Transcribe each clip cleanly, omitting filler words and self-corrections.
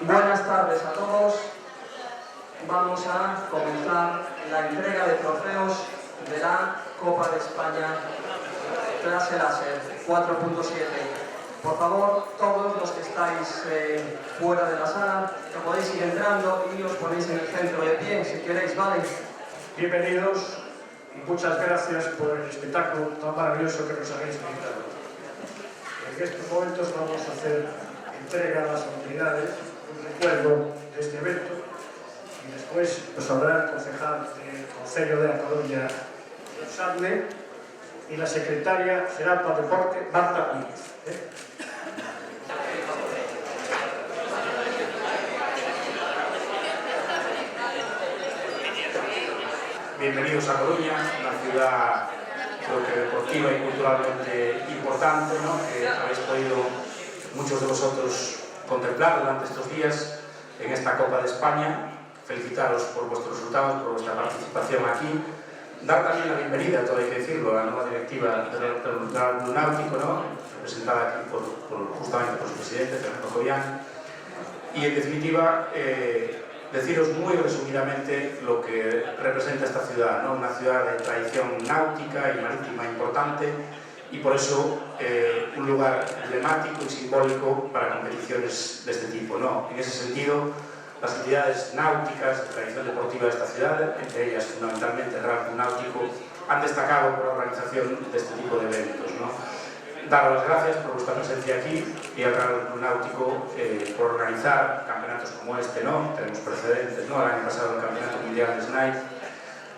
Buenas tardes a todos. Vamos a comenzar la entrega de trofeos de la Copa de España clase láser 4.7. Por favor, todos los que estáis fuera de la sala, que podéis ir entrando y os ponéis en el centro de pie, si queréis, ¿vale? Bienvenidos y muchas gracias por el espectáculo tan maravilloso que nos habéis invitado. En estos momentos vamos a hacer entrega a las autoridades, un recuerdo de este evento, y después nos hablará el concejal del Concello de A Coruña, Sadle, y la secretaria será para Deporte, Marta Pérez. Bienvenidos a Coruña, una ciudad creo que deportiva y culturalmente importante, ¿no? Que habéis podido muchos de vosotros contemplar durante estos días en esta Copa de España. Felicitaros por vuestros resultados, por vuestra participación aquí. Dar también la bienvenida, todo hay que decirlo, a la nueva directiva del Náutico, ¿no? Representada aquí justamente por su presidente, Fernando Jovián. Y en definitiva, deciros muy resumidamente lo que representa esta ciudad, ¿no? Una ciudad de tradición náutica y marítima importante y por eso un lugar emblemático y simbólico para competiciones de este tipo, ¿no? En ese sentido, las entidades náuticas de tradición deportiva de esta ciudad, entre ellas fundamentalmente el Real Club Náutico, han destacado por la organización de este tipo de eventos, ¿no? Daros las gracias por vuestra presencia aquí y al Real Club Náutico por organizar campeonatos como este, ¿no? Tenemos precedentes, ¿no? El año pasado el Campeonato Mundial de Snipe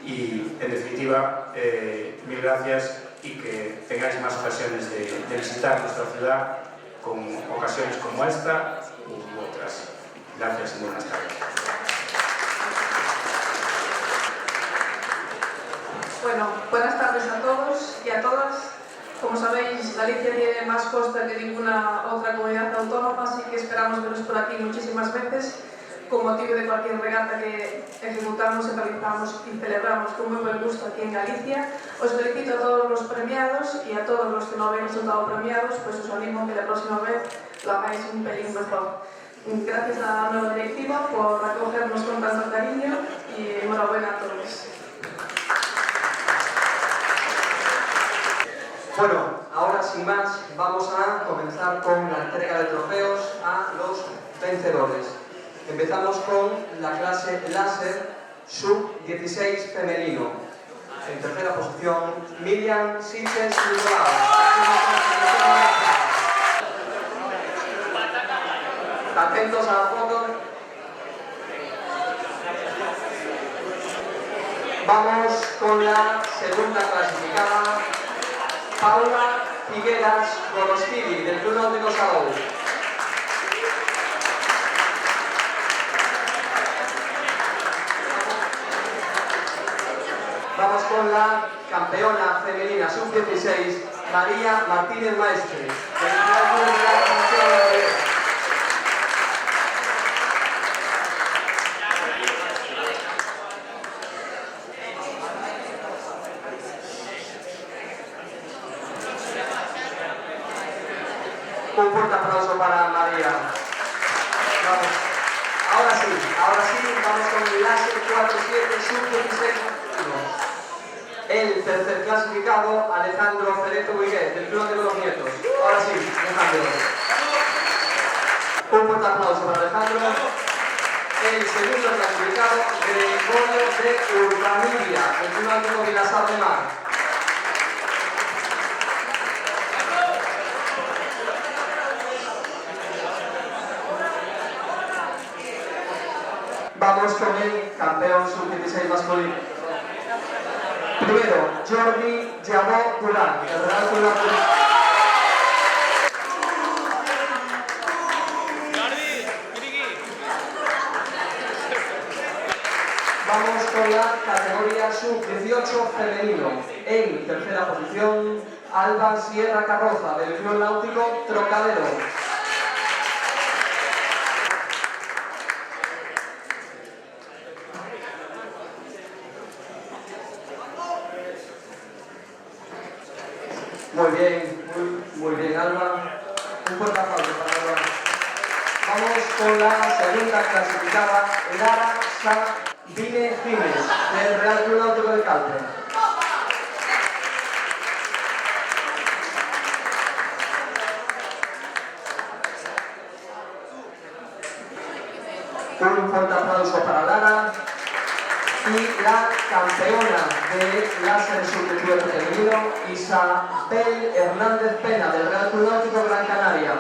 y, en definitiva, mil gracias y que tengáis más ocasiones de visitar nuestra ciudad con ocasiones como esta u otras. Gracias y buenas tardes. Bueno, buenas tardes a todos y a todas. Como sabéis, Galicia tiene más costa que ninguna otra comunidad autónoma, así que esperamos veros por aquí muchísimas veces con motivo de cualquier regata que ejecutamos, realizamos y celebramos con muy buen gusto aquí en Galicia. Os felicito a todos los premiados y a todos los que no habéis resultado premiados, pues os animo que la próxima vez lo hagáis un pelín mejor. Gracias a la nueva directiva por acogernos con tanto cariño y enhorabuena a todos. Bueno, ahora sin más vamos a comenzar con la entrega de trofeos a los vencedores. Empezamos con la clase láser sub-16 femenino. En tercera posición, Miriam Siches Bilbao. Atentos a la foto. Vamos con la segunda clasificada, Paula Figueras Goroskili, del Club Náutico Salou. Vamos con la campeona femenina sub-16, María Martínez Maestre, del Club de la Comisión Europea. Un fuerte aplauso para María. Vamos. Ahora sí, vamos con el láser 4.7 sub-16. El tercer clasificado, Alejandro Cerezo Buiguet, del Club de los Nietos. Ahora sí, Alejandro. Un fuerte aplauso para Alejandro. El segundo clasificado, Gregorio de Urbanibia, del Club Náutico Vilasar de Mar. Vamos con el campeón sub-16 masculino. Primero, Jordi Llamó Durán, del Real Club Náutico. Vamos con la categoría sub-18 femenino. En tercera posición, Alba Sierra Carroza, del Club Náutico Trocadero. Muy bien, Alba. Un fuerte aplauso para Alba. Vamos con la segunda clasificada, Lara Sabine Gimes, del Real Club Náutico de Calpe. Un fuerte aplauso para Lara. Y la campeona de láser sub-18 femenino, Isabel Hernández Pena, del Real Club Náutico Gran Canaria.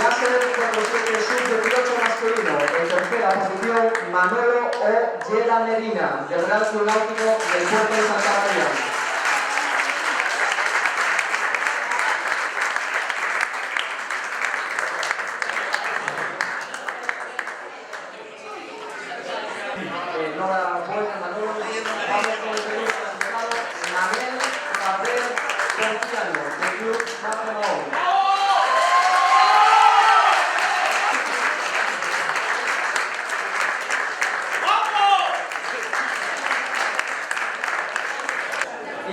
Láser 47 sub-18 masculino, en tercera posición, Manolo Ollera Medina, del Real Club Náutico del Puerto de Santa María. Enhorabuena, Manolo. Vamos con el segundo clasificado, Manuel Gabriel Porciano, del Club Matramón.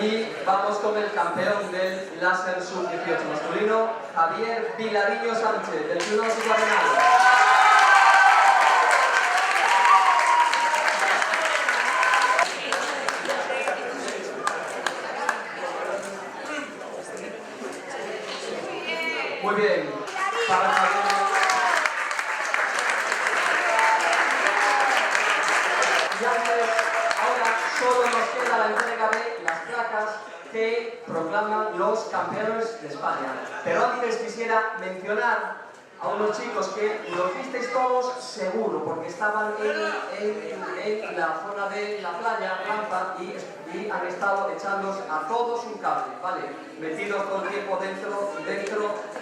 Y vamos con el campeón del láser sub-18 masculino, Javier Vilariño Sánchez, del Club Náutico Arenal. Muy bien, para Javier. Y ahora solo nos queda la entrega de las placas que proclaman los campeones de España. Pero antes quisiera mencionar a unos chicos que lo hicisteis todos seguro, porque estaban en la zona de la playa, rampa, y han estado echándos a todos un cable, ¿vale? Metidos todo el tiempo dentro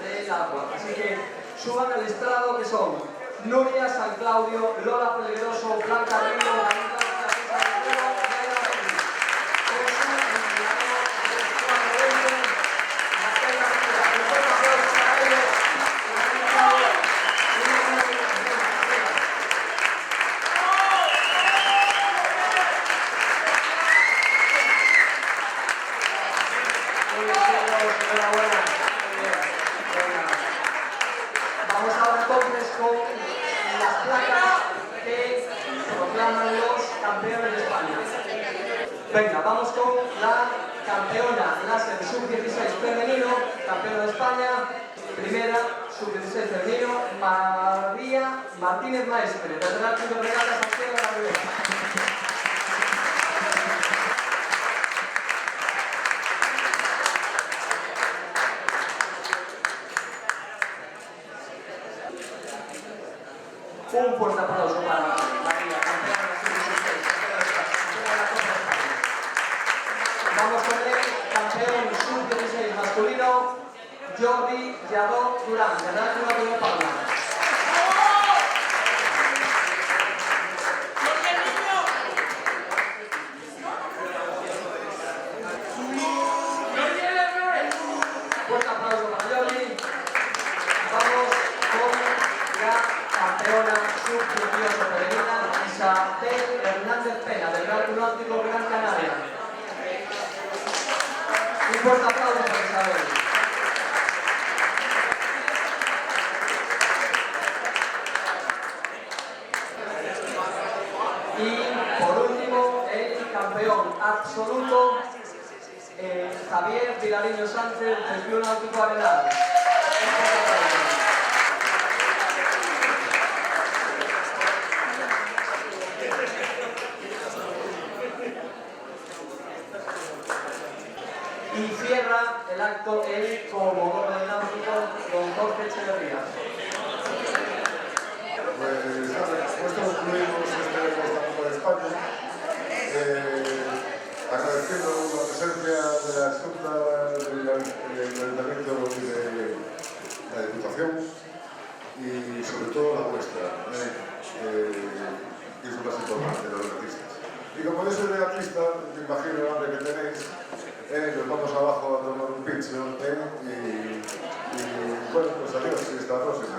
del agua. Así que suban al estrado, que son Nuria San Claudio, Lola Peligroso, Blanca Río, Vamos ahora entonces con las placas que proclaman los campeones de España. Venga, vamos con la campeona láser sub-16 femenino, campeona de España, primera sub-16 femenino, María Martínez Maestre, del Real Club de Regatas Santiago de la Ribera. Un fuerte aplauso para María, campeona de la sub-16, campeona de la Copa de España. Vamos con el campeón sub-16 masculino, Jordi Lladó Durán, del Real Club Náutico de Palma. Fuerte aplauso para Jordi. Vamos con la campeona sub-18 femenina, Isabel Hernández Pena, del Real Club Náutico Gran Canaria. Un fuerte aplauso para Isabel. Y por último, el campeón absoluto, Javier Vilariño Sánchez, del Club Náutico Arenal. Un fuerte aplauso. Y cierra el acto el comodoro del Náutico, don Jorge Echeverría. Pues concluimos esta Copa de España, agradeciendo la presencia de la Junta del Ayuntamiento y de la Diputación y sobre todo la vuestra, que es lo más importante, los regatistas. Y como yo soy regatista, me imagino el hambre que tenéis, nos vamos abajo a tomar un pincho y bueno, pues adiós y hasta la próxima.